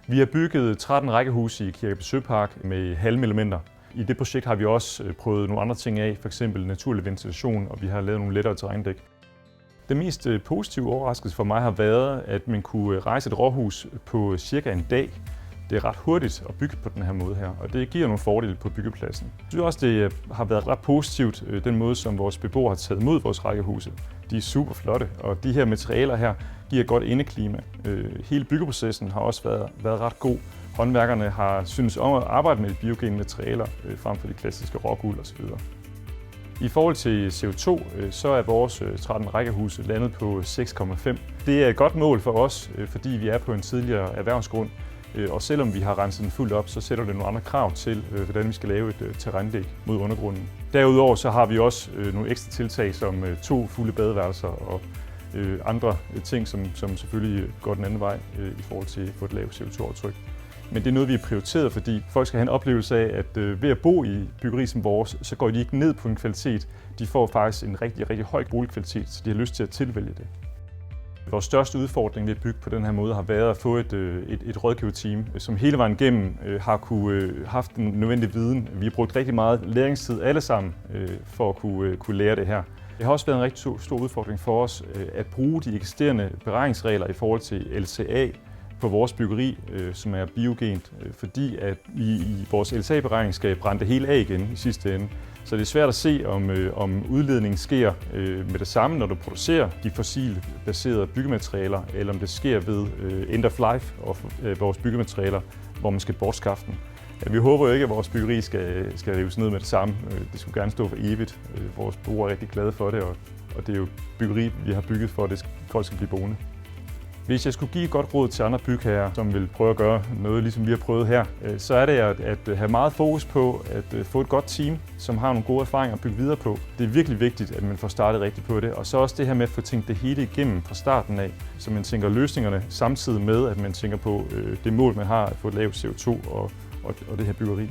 Vi har bygget 13 rækkehuse i Kirkeby Søpark med halmelementer. I det projekt har vi også prøvet nogle andre ting af, f.eks. naturlig ventilation, og vi har lavet nogle lettere terrændæk. Den mest positive overraskelse for mig har været, at man kunne rejse et råhus på cirka en dag. Det er ret hurtigt at bygge på den her måde her, og det giver nogle fordele på byggepladsen. Jeg synes også, det har været ret positivt, den måde, som vores beboere har taget imod vores rækkehuse. De er super flotte, og de her materialer her giver et godt indeklima. Hele byggeprocessen har også været ret god. Håndværkerne har synes om at arbejde med de biogene materialer frem for de klassiske råguld osv. I forhold til CO2, så er vores 13 rækkehuse landet på 6,5. Det er et godt mål for os, fordi vi er på en tidligere erhvervsgrund. Og selvom vi har renset den fuldt op, så sætter det nogle andre krav til, hvordan vi skal lave et terrændæk mod undergrunden. Derudover så har vi også nogle ekstra tiltag som 2 fulde badeværelser og andre ting, som selvfølgelig går den anden vej i forhold til at få et lavt CO2-aftryk. Men det er noget, vi har prioriteret, fordi folk skal have en oplevelse af, at ved at bo i byggeri som vores, så går de ikke ned på en kvalitet. De får faktisk en rigtig, rigtig høj boligkvalitet, så de har lyst til at tilvælge det. Vores største udfordring ved at bygge på den her måde har været at få et rådgiverteam, som hele vejen igennem har haft den nødvendige viden. Vi har brugt rigtig meget læringstid alle sammen for at kunne lære det her. Det har også været en rigtig stor udfordring for os at bruge de eksisterende beregningsregler i forhold til LCA på vores byggeri, som er biogent, fordi at i vores LCA-beregning skal brænde det hele af igen i sidste ende. Så det er svært at se, om udledningen sker med det samme, når du producerer de fossilbaserede byggematerialer, eller om det sker ved end of life af vores byggematerialer, hvor man skal bortskaffe dem. Vi håber jo ikke, at vores byggeri skal rives ned med det samme. Det skulle gerne stå for evigt. Vores beboere er rigtig glade for det, og det er jo byggeri, vi har bygget for, at folk skal blive boende. Hvis jeg skulle give et godt råd til andre bygherrer, som vil prøve at gøre noget, ligesom vi har prøvet her, så er det at have meget fokus på at få et godt team, som har nogle gode erfaringer at bygge videre på. Det er virkelig vigtigt, at man får startet rigtigt på det, og så også det her med at få tænkt det hele igennem fra starten af, så man tænker løsningerne samtidig med, at man tænker på det mål, man har at få et lavt CO2 og det her byggeri.